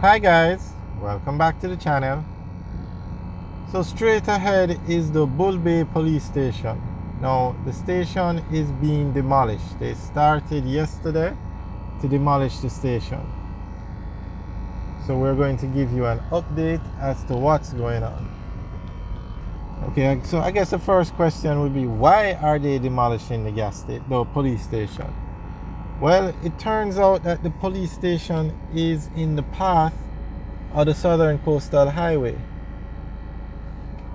Hi guys, welcome back to the channel. So straight ahead is the Bull Bay police station. Now the station is being demolished. They started yesterday to demolish the station. So we're going to give you an update as to what's going on. Okay, so I guess the first question would be, why are they demolishing the police station? Well, it turns out that the police station is in the path of the Southern Coastal Highway.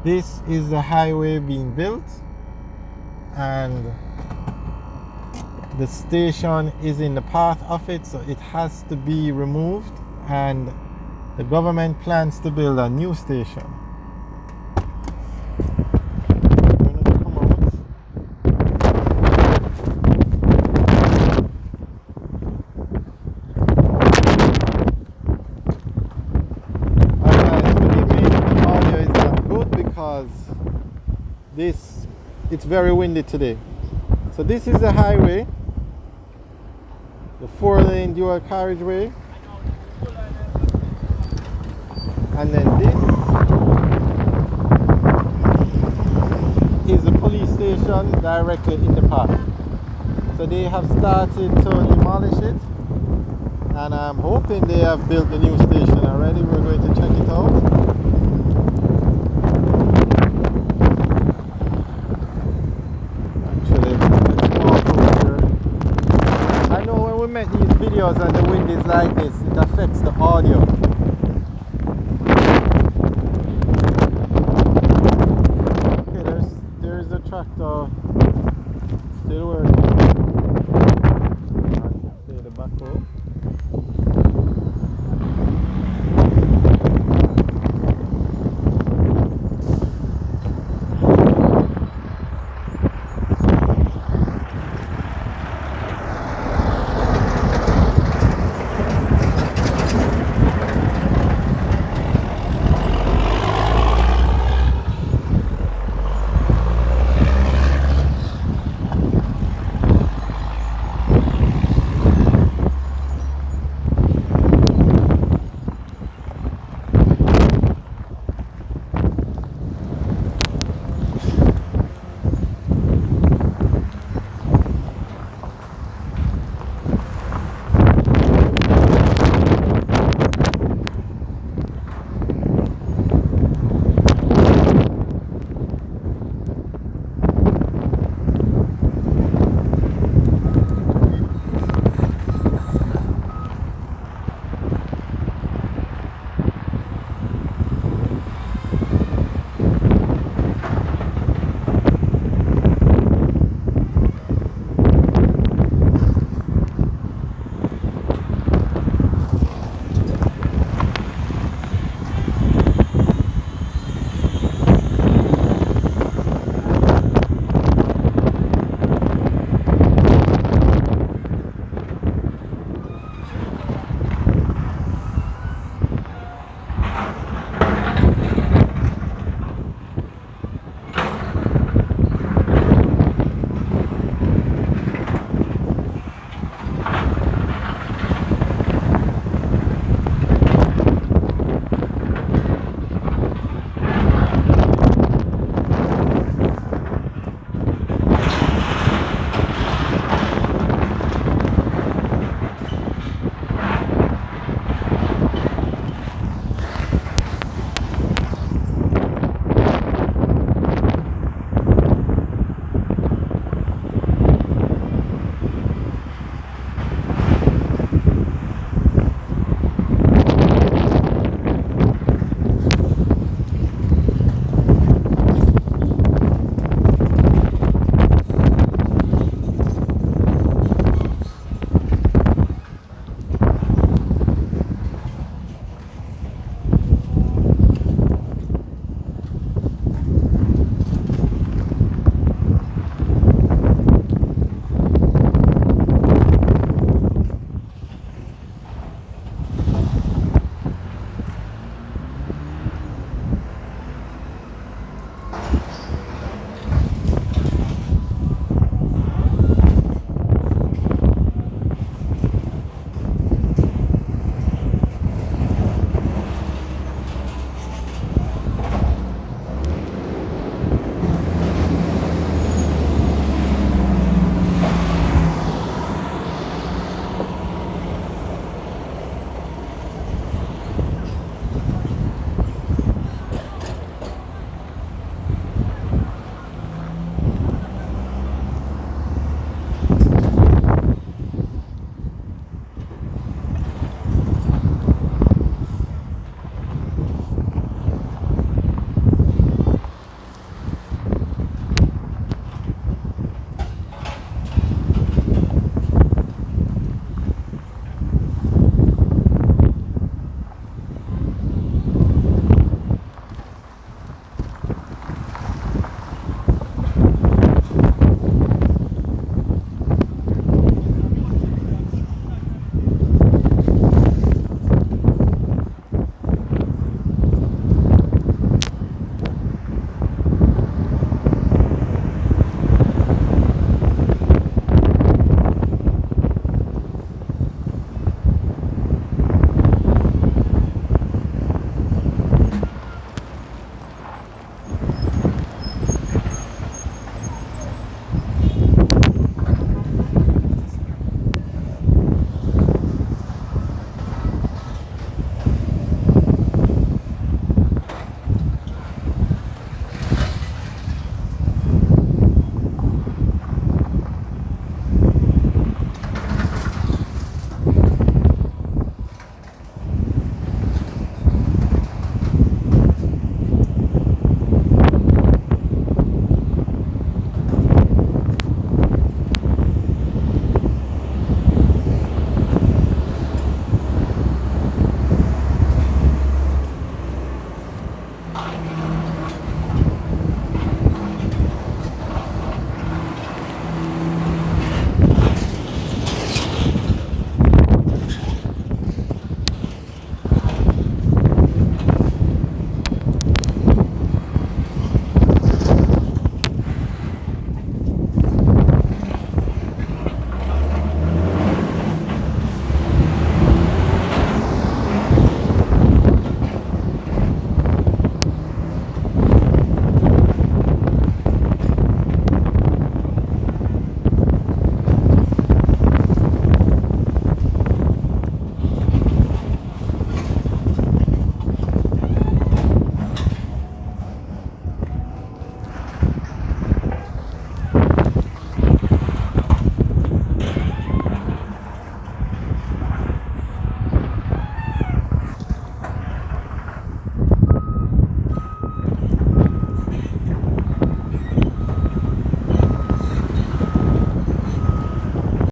This is the highway being built, and the station is in the path of it, so it has to be removed, and the government plans to build a new station. It's very windy today. So this is the highway, the 4-lane dual carriageway, and then this is the police station directly in the park. So they have started to demolish it, and I'm hoping they have built the new station already. We're going to check it out. These videos and the wind is like this, it affects the audio. Okay, there's the tractor still working.